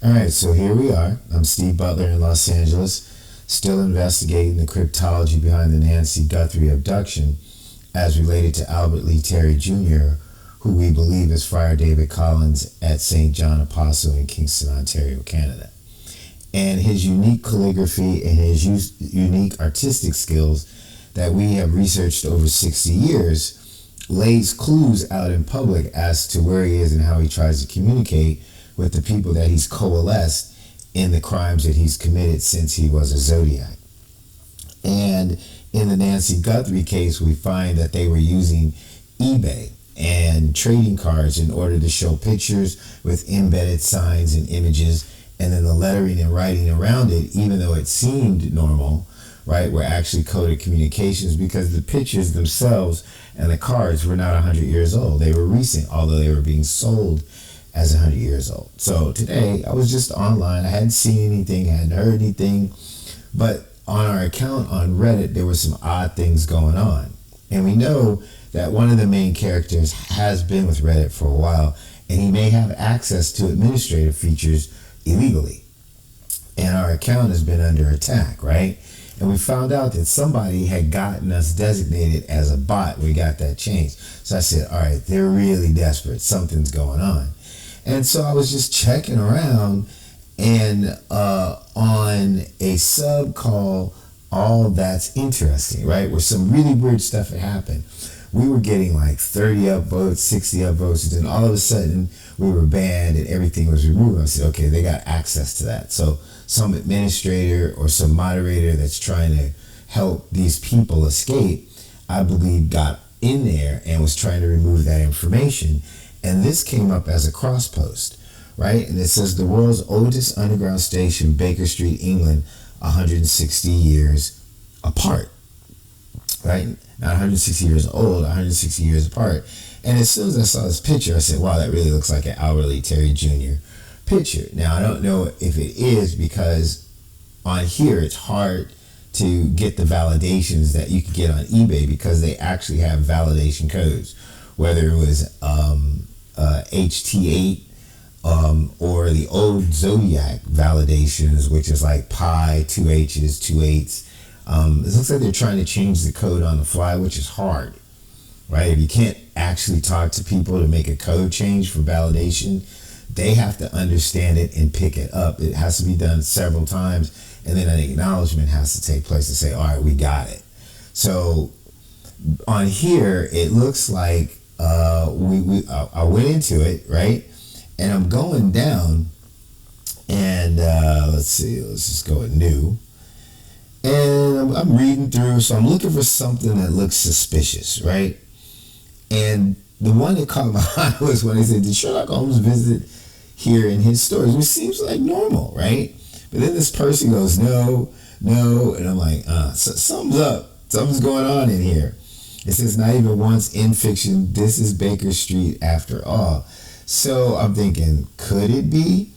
All right, so here we are. I'm Steve Butler in Los Angeles, still investigating the cryptology behind the Nancy Guthrie abduction as related to Albert Lee Terry Jr., who we believe is Friar David Collins at St. John Apostle in Kingston, Ontario, Canada. And his unique calligraphy and his unique artistic skills that we have researched over 60 years lays clues out in public as to where he is and how he tries to communicate with the people that he's coalesced in the crimes that he's committed since he was a zodiac. And in the Nancy Guthrie case, we find that they were using eBay and trading cards in order to show pictures with embedded signs and images, and then the lettering and writing around it, even though it seemed normal, right, were actually coded communications because the pictures themselves and the cards were not 100 years old. They were recent, although they were being sold as 100 years old. So today, I was just online. I hadn't seen anything, hadn't heard anything, but on our account on Reddit, there were some odd things going on. And we know that one of the main characters has been with Reddit for a while, and he may have access to administrative features illegally. And our account has been under attack, right? And we found out that somebody had gotten us designated as a bot. We got that changed. So I said, all right, they're really desperate. Something's going on. And so I was just checking around, and on a sub called All That's Interesting, right, where some really weird stuff had happened. We were getting like 30 upvotes, 60 upvotes, and then all of a sudden we were banned and everything was removed. I said, okay, they got access to that. So some administrator or some moderator that's trying to help these people escape, I believe, got in there and was trying to remove that information. And this came up as a cross post, right? And it says the world's oldest underground station, Baker Street, England, 160 years apart, right? Not 160 years old, 160 years apart. And as soon as I saw this picture, I said, wow, that really looks like an Albert Lee Terry Jr. picture. Now, I don't know if it is because on here it's hard to get the validations that you can get on eBay because they actually have validation codes, whether it was HT8 or the old Zodiac validations, which is like pi, 2 H's, 2 8s. It looks like they're trying to change the code on the fly, which is hard, right? If you can't actually talk to people to make a code change for validation, they have to understand it and pick it up. It has to be done several times, and then an acknowledgement has to take place to say, all right, we got it. So on here, it looks like I went into it, right? And I'm going down, and let's just go with new. And I'm reading through, so I'm looking for something that looks suspicious, right? And the one that caught my eye was when they said, did Sherlock Holmes visit here in his stories? Which seems like normal, right? But then this person goes, no, and I'm like, something's up. Something's going on in here. It says, not even once in fiction, this is Baker Street after all. So I'm thinking, could it be?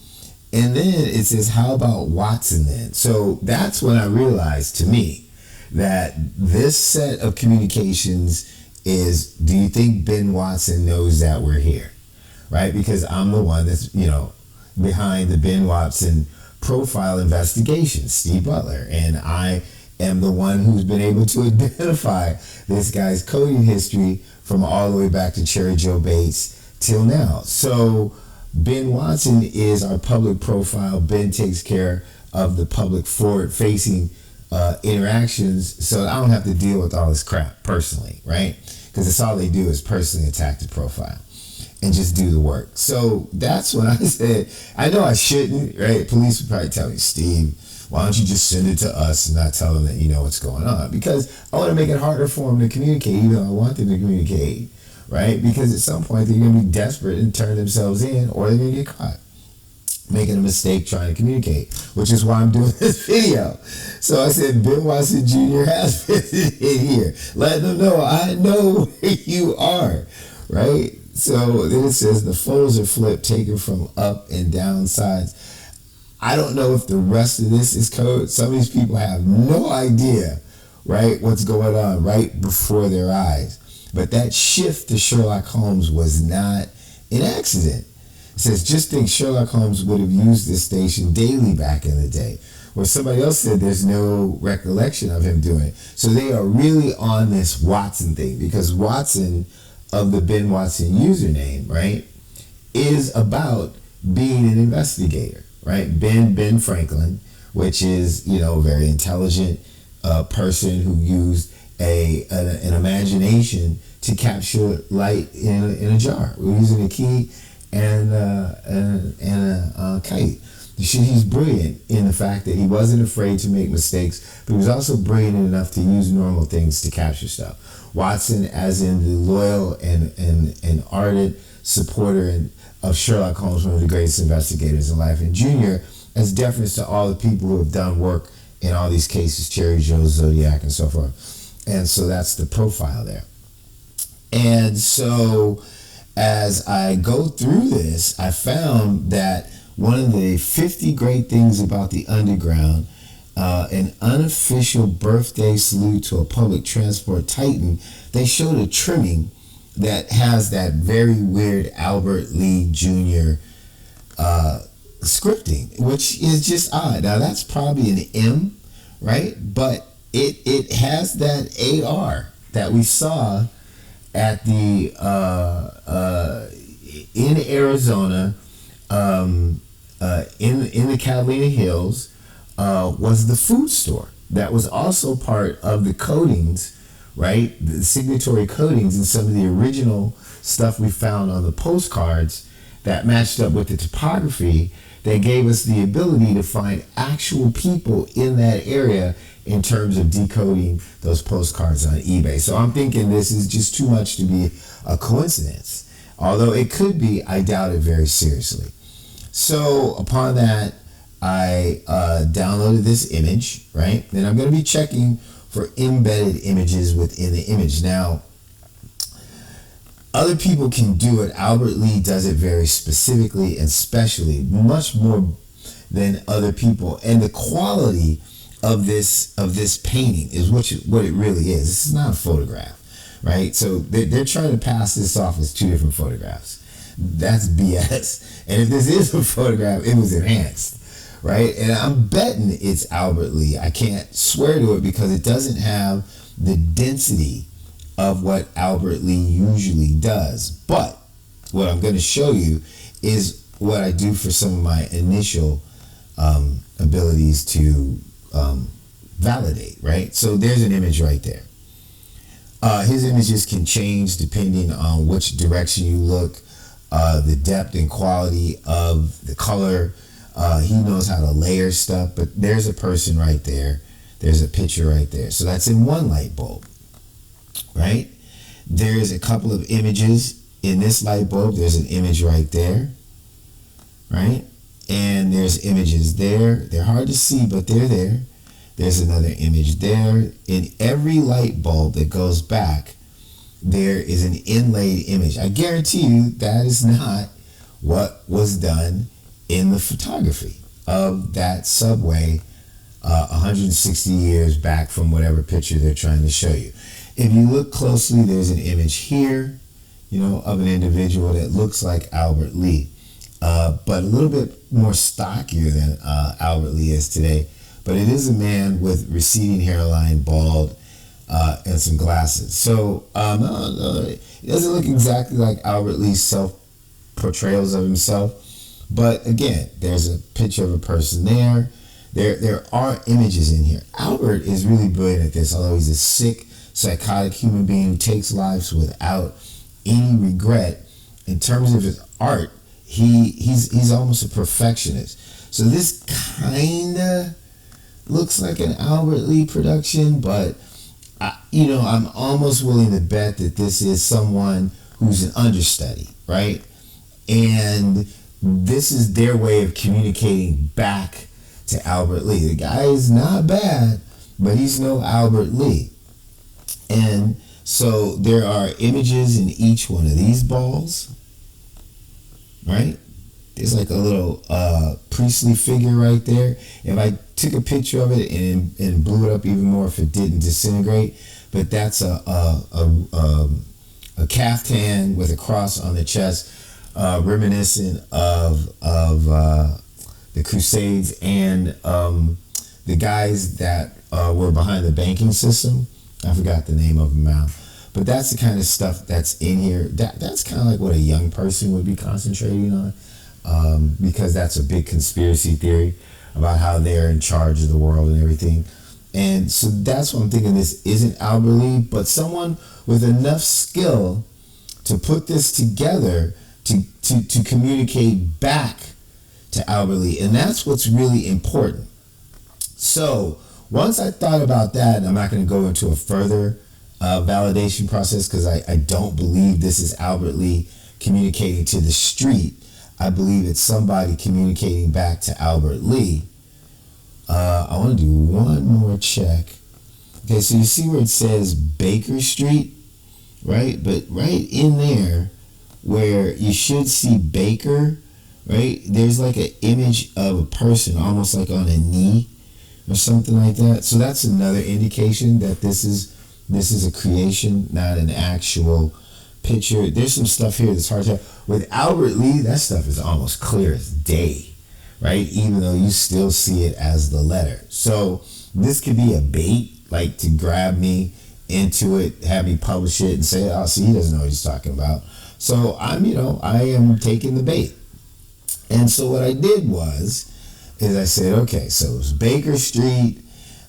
And then it says, how about Watson then? So that's when I realized, to me, that this set of communications is, do you think Ben Watson knows that we're here? Right? Because I'm the one that's, behind the Ben Watson profile investigation, Steve Butler. And I am the one who's been able to identify this guy's coding history from all the way back to Cherry Joe Bates till now. So Ben Watson is our public profile. Ben takes care of the public forward-facing interactions, so I don't have to deal with all this crap personally, right? Because it's all they do is personally attack the profile and just do the work. So that's when I said, I know I shouldn't, right? Police would probably tell me, Steve, why don't you just send it to us and not tell them that you know what's going on? Because I want to make it harder for them to communicate, even though I want them to communicate, right? Because at some point they're going to be desperate and turn themselves in, or they're going to get caught making a mistake trying to communicate, which is why I'm doing this video. So I said, Ben Watson Jr. has visited here. Let them know I know where you are, right? So then it says the photos are flipped, taken from up and down sides. I don't know if the rest of this is code. Some of these people have no idea, right, what's going on right before their eyes. But that shift to Sherlock Holmes was not an accident. It says, just think Sherlock Holmes would have used this station daily back in the day. Where somebody else said there's no recollection of him doing it. So they are really on this Watson thing, because Watson of the Ben Watson username, right, is about being an investigator, right? Ben Franklin, which is, a very intelligent person who used an imagination to capture light in a jar. We're using a key and a kite. He's brilliant in the fact that he wasn't afraid to make mistakes, but he was also brilliant enough to use normal things to capture stuff. Watson, as in the loyal and ardent supporter of Sherlock Holmes, one of the greatest investigators in life, and Junior, as deference to all the people who have done work in all these cases, Cherry Joe, Zodiac, and so forth. And so that's the profile there. And so as I go through this, I found that one of the 50 great things about the underground, an unofficial birthday salute to a public transport titan, they showed a trimming that has that very weird Albert Lee Jr. Scripting, which is just odd. Now that's probably an M, right? But it has that AR that we saw at the in Arizona, in the Catalina Hills, was the food store that was also part of the coatings, right? The signatory coatings and some of the original stuff we found on the postcards that matched up with the topography. They gave us the ability to find actual people in that area in terms of decoding those postcards on eBay. So I'm thinking this is just too much to be a coincidence. Although it could be, I doubt it very seriously. So upon that, I downloaded this image, right? Then I'm going to be checking for embedded images within the image. Now, other people can do it. Albert Lee does it very specifically and specially, much more than other people. And the quality of this painting is what it really is. This is not a photograph, right? So they're trying to pass this off as two different photographs. That's BS. And if this is a photograph, it was enhanced, right? And I'm betting it's Albert Lee. I can't swear to it because it doesn't have the density of what Albert Lee usually does. But what I'm going to show you is what I do for some of my initial abilities to validate, right? So there's an image right there. His images can change depending on which direction you look, the depth and quality of the color. He knows how to layer stuff, but there's a person right there. There's a picture right there. So that's in one light bulb, right? There's a couple of images in this light bulb. There's an image right there, right? And there's images there. They're hard to see, but they're there. There's another image there. In every light bulb that goes back, there is an inlaid image. I guarantee you that is not what was done in the photography of that subway 160 years back from whatever picture they're trying to show you. If you look closely, there's an image here, of an individual that looks like Albert Lee, but a little bit more stockier than Albert Lee is today. But it is a man with receding hairline, bald, and some glasses. So it doesn't look exactly like Albert Lee's self-portrayals of himself. But again, there's a picture of a person there. There are images in here. Albert is really brilliant at this, although he's a sick, psychotic human being who takes lives without any regret. In terms of his art, he's almost a perfectionist. So this kinda looks like an Albert Lee production, but I'm almost willing to bet that this is someone who's an understudy, right? And this is their way of communicating back to Albert Lee. The guy is not bad, but he's no Albert Lee. And so there are images in each one of these balls, right? There's like a little priestly figure right there. If I took a picture of it and blew it up even more if it didn't disintegrate, but that's a caftan with a cross on the chest. reminiscent of the Crusades and the guys that were behind the banking system. I forgot the name of them now. But that's the kind of stuff that's in here. That's kind of like what a young person would be concentrating on, because that's a big conspiracy theory about how they're in charge of the world and everything. And so that's what I'm thinking. This isn't Albert Lee, but someone with enough skill to put this together to communicate back to Albert Lee. And that's what's really important. So once I thought about that, and I'm not going to go into a further validation process because I don't believe this is Albert Lee communicating to the street. I believe it's somebody communicating back to Albert Lee. I want to do one more check. Okay, so you see where it says Baker Street, right? But right in there where you should see Baker, right? There's like an image of a person almost like on a knee or something like that. So that's another indication that this is a creation, not an actual picture. There's some stuff here that's hard to tell. With Albert Lee, that stuff is almost clear as day, right? Even though you still see it as the letter. So this could be a bait, like to grab me into it, have me publish it and say, oh, see, he doesn't know what he's talking about. So I am taking the bait. And so what I did is I said, okay, so it's Baker Street.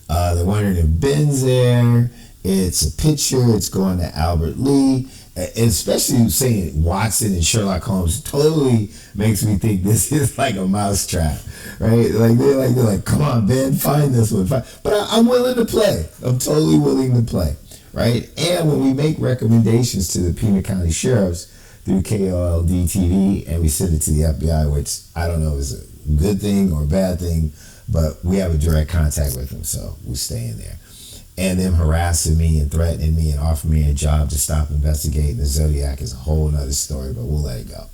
They're wondering if Ben's there. It's a picture. It's going to Albert Lee. And especially saying Watson and Sherlock Holmes totally makes me think this is like a mousetrap, right? Like they're like, come on, Ben, find this one. But I'm willing to play. I'm totally willing to play, right? And when we make recommendations to the Pima County Sheriffs through KOLD TV and we send it to the FBI, which I don't know is a good thing or a bad thing, but we have a direct contact with them, so we stay in there. And them harassing me and threatening me and offering me a job to stop investigating the Zodiac is a whole nother story, but we'll let it go.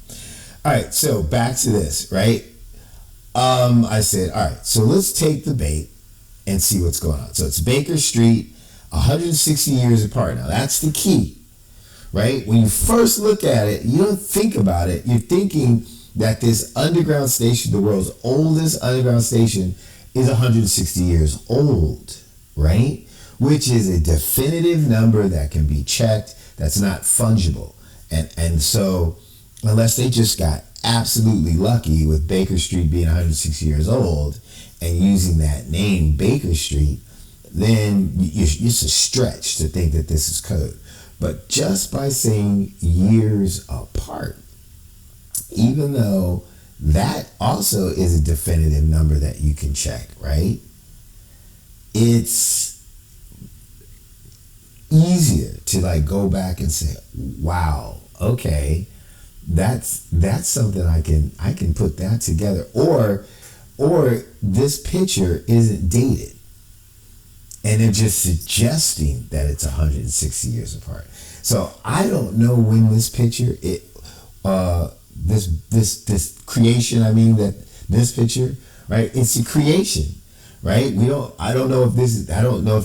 All right, so back to this, right? I said, all right, so let's take the bait and see what's going on. So it's Baker Street, 160 years apart. Now, that's the key, right? When you first look at it, you don't think about it. You're thinking that this underground station, the world's oldest underground station, is 160 years old, right? Which is a definitive number that can be checked, that's not fungible. And so, unless they just got absolutely lucky with Baker Street being 160 years old and using that name, Baker Street, then it's a stretch to think that this is code. But just by saying years apart, even though that also is a definitive number that you can check, right? It's easier to like go back and say, wow, okay, that's something I can put that together. Or this picture isn't dated and they're just suggesting that it's 160 years apart. So I don't know when this picture this creation, that this picture, right? It's a creation. Right? I don't know if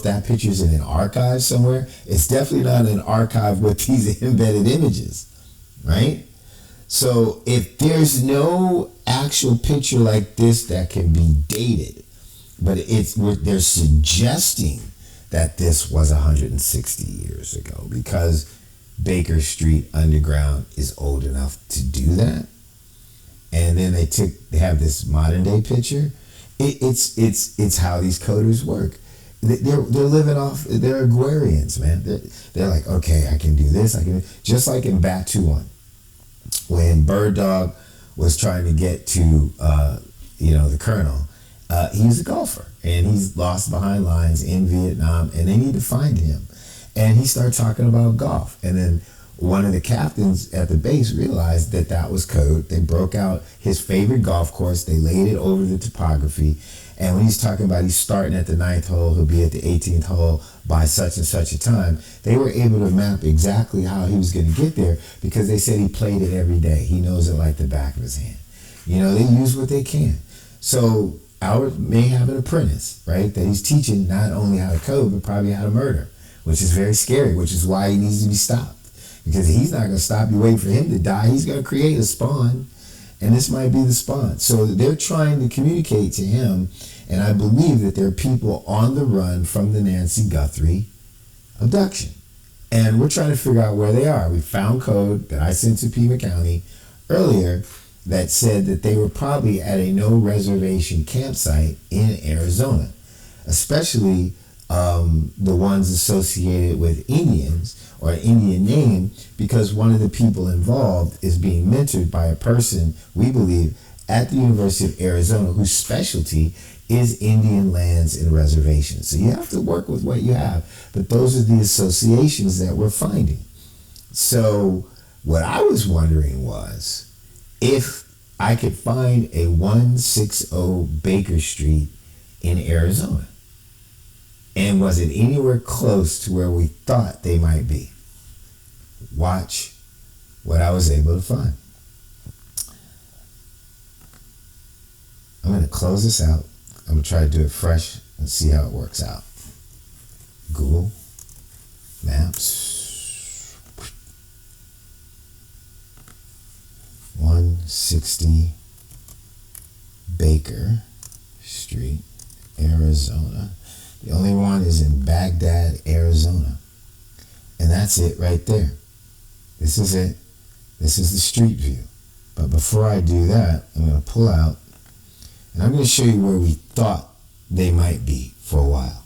that picture's in an archive somewhere. It's definitely not an archive with these embedded images, right? So if there's no actual picture like this that can be dated, but they're suggesting that this was 160 years ago because Baker Street Underground is old enough to do that. And then they have this modern day picture. It's how these coders work. They're living off. They're Aguarians, man. They're like, okay, I can do this. I can just like in Bat 2-1, when Bird Dog was trying to get to the Colonel. He was a golfer and he's lost behind lines in Vietnam, and they need to find him. And he started talking about golf, and then one of the captains at the base realized that was code. They broke out his favorite golf course. They laid it over the topography. And when he's talking about he's starting at the 9th hole, he'll be at the 18th hole by such and such a time, they were able to map exactly how he was going to get there because they said he played it every day. He knows it like the back of his hand. They use what they can. So Albert may have an apprentice, right, that he's teaching not only how to code, but probably how to murder, which is very scary, which is why he needs to be stopped. because he's not going to stop you waiting for him to die. He's going to create a spawn, and this might be the spawn. So they're trying to communicate to him, and I believe that there are people on the run from the Nancy Guthrie abduction. And we're trying to figure out where they are. We found code that I sent to Pima County earlier that said that they were probably at a no reservation campsite in Arizona, especially the ones associated with Indians or an Indian name, because one of the people involved is being mentored by a person, we believe, at the University of Arizona whose specialty is Indian lands and reservations. So you have to work with what you have, but those are the associations that we're finding. So what I was wondering was if I could find a 160 Baker Street in Arizona, and was it anywhere close to where we thought they might be? Watch what I was able to find. I'm going to close this out. I'm going to try to do it fresh and see how it works out. Google Maps. 160 Baker Street, Arizona. The only one is in Baghdad, Arizona. And that's it right there. This is it. This is the street view. But before I do that, I'm going to pull out, and I'm going to show you where we thought they might be for a while.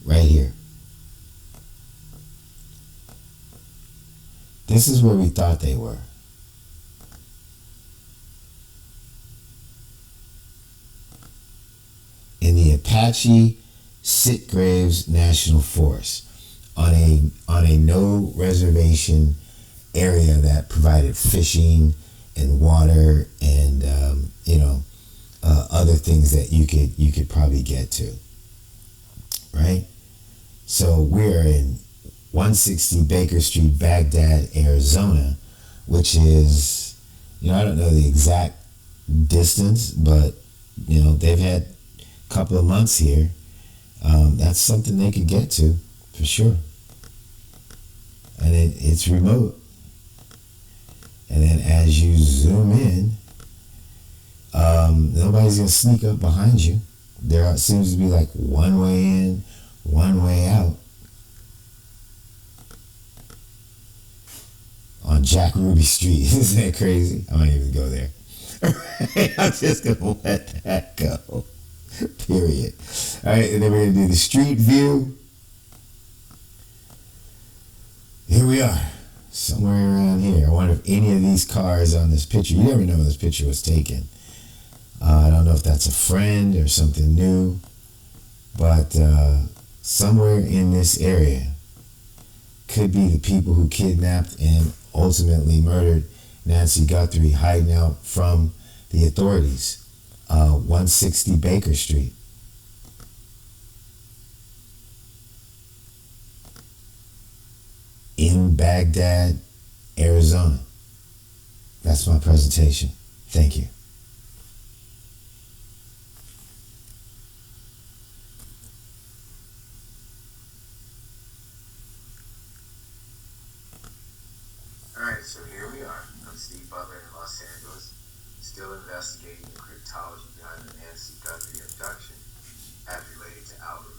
Right here. This is where we thought they were. In the Apache Sitgraves National Forest, on a no reservation area that provided fishing and water and other things that you could probably get to, right? So we're in 160 Baker Street, Baghdad, Arizona, which is, I don't know the exact distance, but they've had a couple of months here. That's something they could get to for sure. And it's remote. And then as you zoom in, nobody's gonna sneak up behind you. There seems to be like one way in, one way out. On Jack Ruby Street. Isn't that crazy? I might even go there. I'm just gonna let that go. Period. All right, and then we're gonna do the street view. Here we are, somewhere around here. I wonder if any of these cars on this picture, you never know when this picture was taken. I don't know if that's a friend or something new, but somewhere in this area could be the people who kidnapped and ultimately murdered Nancy Guthrie, hiding out from the authorities. 160 Baker Street. In Baghdad, Arizona. That's my presentation. Thank you. Alright, so here we are. I'm Steve Butler in Los Angeles, still investigating the cryptology behind the Nancy Guthrie abduction as related to Albert